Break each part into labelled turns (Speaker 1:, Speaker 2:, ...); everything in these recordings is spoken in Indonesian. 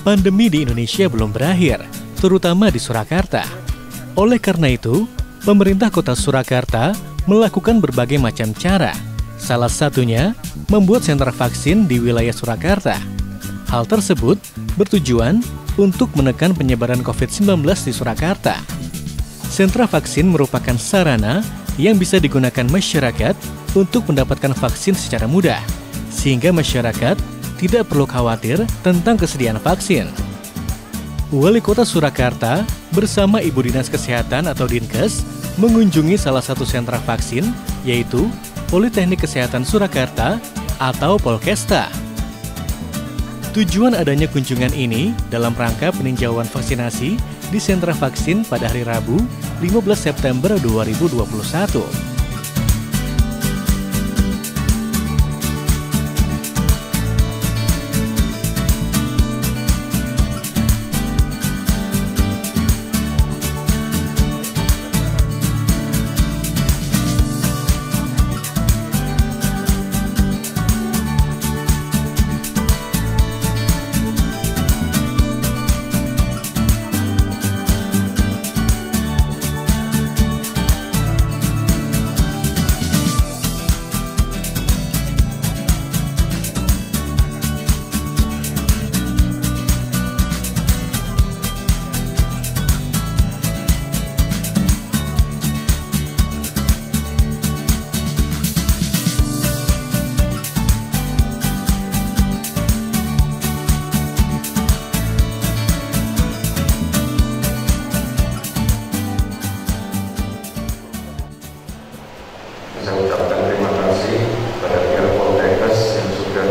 Speaker 1: pandemi di Indonesia belum berakhir, terutama di Surakarta. Oleh karena itu, pemerintah kota Surakarta melakukan berbagai macam cara. Salah satunya, membuat sentra vaksin di wilayah Surakarta. Hal tersebut bertujuan untuk menekan penyebaran COVID-19 di Surakarta. Sentra vaksin merupakan sarana yang bisa digunakan masyarakat untuk mendapatkan vaksin secara mudah, sehingga masyarakat tidak perlu khawatir tentang kesediaan vaksin. Wali Kota Surakarta bersama Ibu Dinas Kesehatan atau Dinkes mengunjungi salah satu sentra vaksin, yaitu Politeknik Kesehatan Surakarta atau Polkesta. Tujuan adanya kunjungan ini dalam rangka peninjauan vaksinasi di sentra vaksin pada hari Rabu, 15 September 2021.
Speaker 2: Saya ucapkan terima kasih pada pihak Poltekkes yang sudah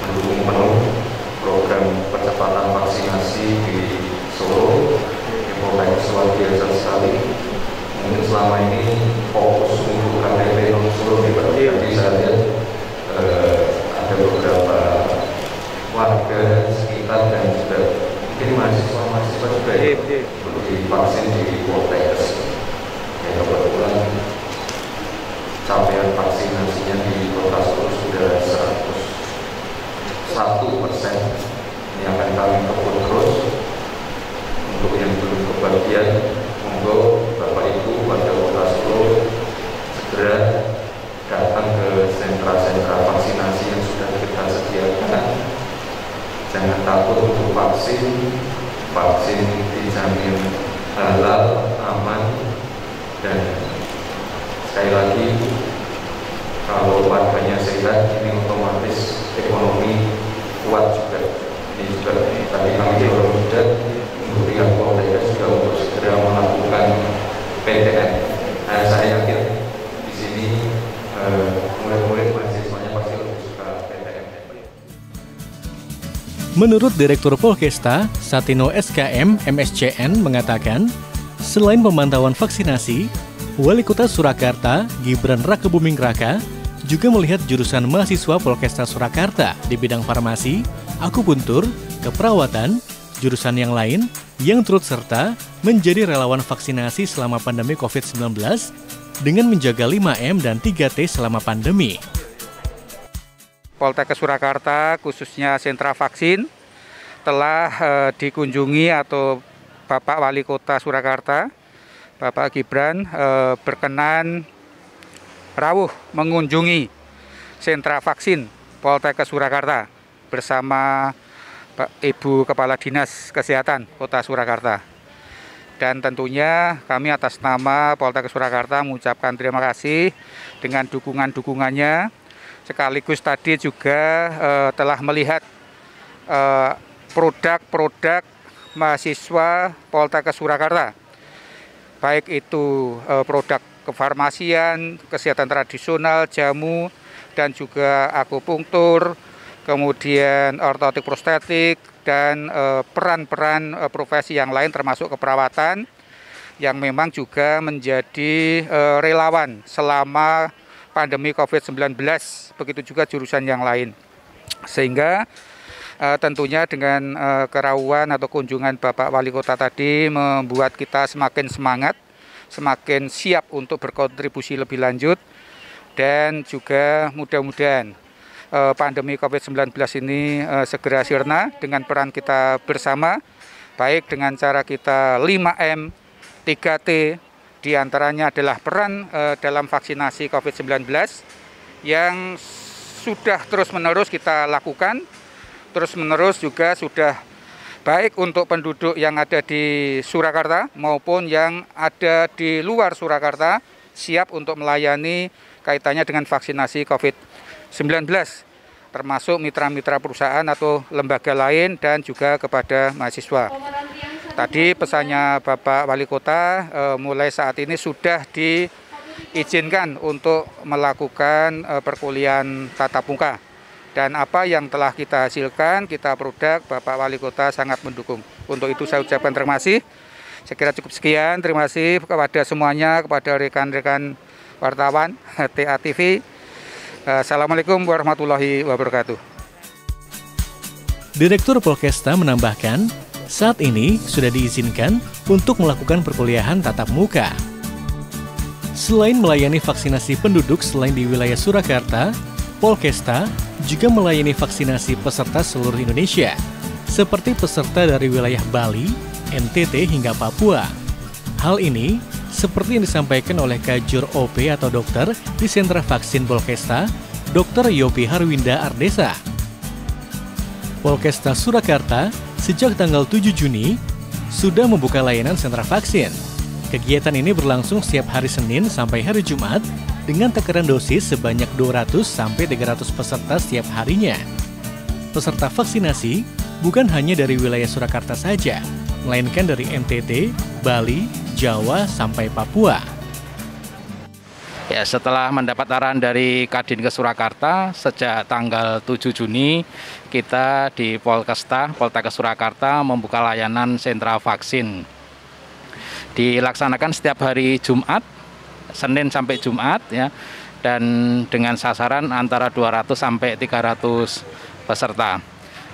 Speaker 2: mendukung penuh program percepatan vaksinasi di Solo. Poltekkes luar biasa sekali. Mungkin selama ini fokus untuk KTP non Solo tapi saya lihat ada beberapa warga sekitar dan juga mungkin mahasiswa juga perlu divaksin di Poltekkes. Ya, kebetulan capaian vaksinasinya di Kota Solo sudah 101%. Ini akan kami kebut terus. Untuk yang belum kebagian, monggo Bapak Ibu warga Kota Solo segera datang ke sentra-sentra vaksinasi yang sudah kita sediakan. Jangan takut untuk vaksin. Vaksin dijamin halal, aman, dan sekali lagi, kalau warganya sehat, ini otomatis ekonomi kuat juga. Ini juga tadi kami dorong juga untuk pihak Poltekkes juga untuk segera melakukan PTM. Saya yakin di sini murid-murid mahasiswanya pasti lebih suka PTM.
Speaker 1: Menurut Direktur Polkesta, Satino SKM MSCN mengatakan, selain pemantauan vaksinasi, Wali Kota Surakarta, Gibran Rakebuming Raka, juga melihat jurusan mahasiswa Polkesta Surakarta di bidang farmasi, akupuntur, keperawatan, jurusan yang lain yang turut serta menjadi relawan vaksinasi selama pandemi COVID-19 dengan menjaga 5M dan 3T selama pandemi.
Speaker 3: Poltekkes Surakarta, khususnya sentra vaksin, telah dikunjungi atau Bapak Wali Kota Surakarta, Bapak Gibran berkenan rawuh mengunjungi sentra vaksin Poltekkes Surakarta bersama Ibu Kepala Dinas Kesehatan Kota Surakarta. Dan tentunya kami atas nama Poltekkes Surakarta mengucapkan terima kasih dengan dukungan-dukungannya. Sekaligus tadi juga telah melihat produk-produk mahasiswa Poltekkes Surakarta. Baik itu produk kefarmasian, kesehatan tradisional, jamu, dan juga akupunktur, kemudian ortotik prostetik, dan peran-peran profesi yang lain termasuk keperawatan yang memang juga menjadi relawan selama pandemi COVID-19, begitu juga jurusan yang lain. Sehingga tentunya dengan kerauan atau kunjungan Bapak Wali Kota tadi membuat kita semakin semangat, semakin siap untuk berkontribusi lebih lanjut, dan juga mudah-mudahan pandemi COVID-19 ini segera sirna dengan peran kita bersama, baik dengan cara kita 5M, 3T, diantaranya adalah peran dalam vaksinasi COVID-19 yang sudah terus-menerus kita lakukan, terus-menerus juga sudah baik untuk penduduk yang ada di Surakarta maupun yang ada di luar Surakarta siap untuk melayani kaitannya dengan vaksinasi COVID-19, termasuk mitra-mitra perusahaan atau lembaga lain dan juga kepada mahasiswa. Tadi pesannya Bapak Wali Kota mulai saat ini sudah diizinkan untuk melakukan perkuliahan tatap muka. Dan apa yang telah kita hasilkan, kita produk, Bapak Wali Kota sangat mendukung. Untuk itu saya ucapkan terima kasih. Saya kira cukup sekian. Terima kasih kepada semuanya, kepada rekan-rekan wartawan TA TV. Assalamualaikum warahmatullahi wabarakatuh.
Speaker 1: Direktur Polkesta menambahkan, saat ini sudah diizinkan untuk melakukan perkuliahan tatap muka. Selain melayani vaksinasi penduduk selain di wilayah Surakarta, Polkesta juga melayani vaksinasi peserta seluruh Indonesia, seperti peserta dari wilayah Bali, NTT hingga Papua. Hal ini seperti yang disampaikan oleh Kajur OP atau dokter di sentra vaksin Polkesta, Dr. Yopi Harwinda Ardesa. Polkesta Surakarta sejak tanggal 7 Juni sudah membuka layanan sentra vaksin. Kegiatan ini berlangsung setiap hari Senin sampai hari Jumat dengan takaran dosis sebanyak 200-300 peserta setiap harinya. Peserta vaksinasi bukan hanya dari wilayah Surakarta saja, melainkan dari NTT, Bali, Jawa, sampai Papua.
Speaker 4: Ya, setelah mendapat arahan dari Kadinkes Surakarta, sejak tanggal 7 Juni, kita di Poltekkes Surakarta membuka layanan sentra vaksin. Dilaksanakan setiap hari Jumat, Senin sampai Jumat, ya, dan dengan sasaran antara 200 sampai 300 peserta.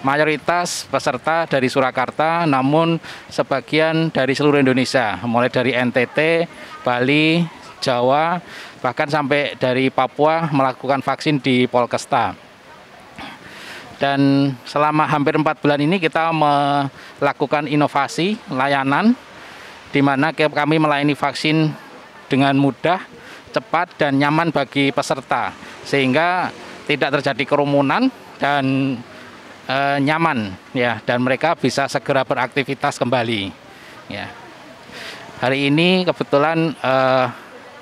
Speaker 4: Mayoritas peserta dari Surakarta, namun sebagian dari seluruh Indonesia, mulai dari NTT, Bali, Jawa, bahkan sampai dari Papua melakukan vaksin di Polkesta. Dan selama hampir 4 bulan ini kita melakukan inovasi layanan, di mana kami melayani vaksin dengan mudah, cepat, dan nyaman bagi peserta, sehingga tidak terjadi kerumunan dan nyaman, ya, dan mereka bisa segera beraktivitas kembali. Ya. Hari ini kebetulan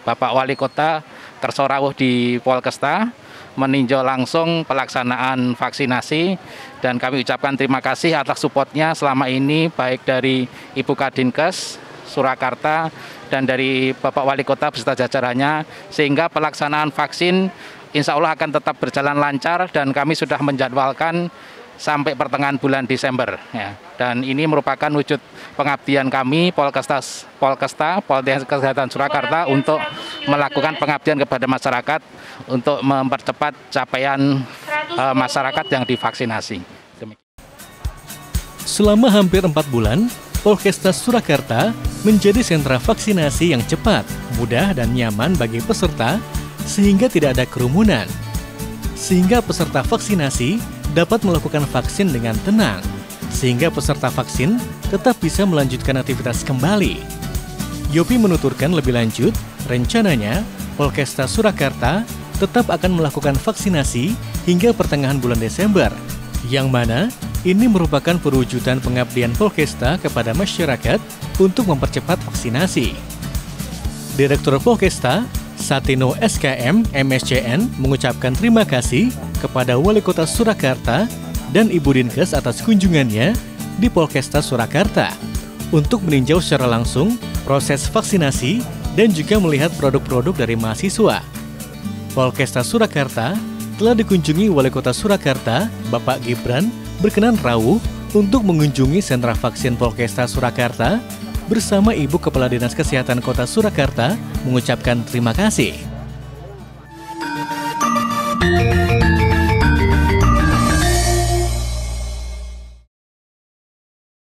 Speaker 4: Bapak Wali Kota Kerso Rawuh di Polkesta meninjau langsung pelaksanaan vaksinasi, dan kami ucapkan terima kasih atas supportnya selama ini, baik dari Ibu Kadinkes Surakarta dan dari Bapak Wali Kota beserta jajarannya, sehingga pelaksanaan vaksin insya Allah akan tetap berjalan lancar, dan kami sudah menjadwalkan sampai pertengahan bulan Desember, ya. Dan ini merupakan wujud pengabdian kami Polkesta Poltekkes Kesehatan Surakarta untuk melakukan pengabdian kepada masyarakat untuk mempercepat capaian masyarakat yang divaksinasi.
Speaker 1: Selama hampir 4 bulan, Polkesta Surakarta menjadi sentra vaksinasi yang cepat, mudah, dan nyaman bagi peserta, sehingga tidak ada kerumunan. Sehingga peserta vaksinasi dapat melakukan vaksin dengan tenang, sehingga peserta vaksin tetap bisa melanjutkan aktivitas kembali. Yopi menuturkan lebih lanjut, rencananya Polkesta Surakarta tetap akan melakukan vaksinasi hingga pertengahan bulan Desember, yang mana ini merupakan perwujudan pengabdian Polkesta kepada masyarakat untuk mempercepat vaksinasi. Direktur Polkesta, Satino SKM MSCN, mengucapkan terima kasih kepada Wali Kota Surakarta dan Ibu Dinkes atas kunjungannya di Polkesta Surakarta untuk meninjau secara langsung proses vaksinasi dan juga melihat produk-produk dari mahasiswa. Polkesta Surakarta telah dikunjungi Wali Kota Surakarta, Bapak Gibran, berkenan rawuh untuk mengunjungi sentra vaksin Polkesta Surakarta bersama Ibu Kepala Dinas Kesehatan Kota Surakarta mengucapkan terima kasih.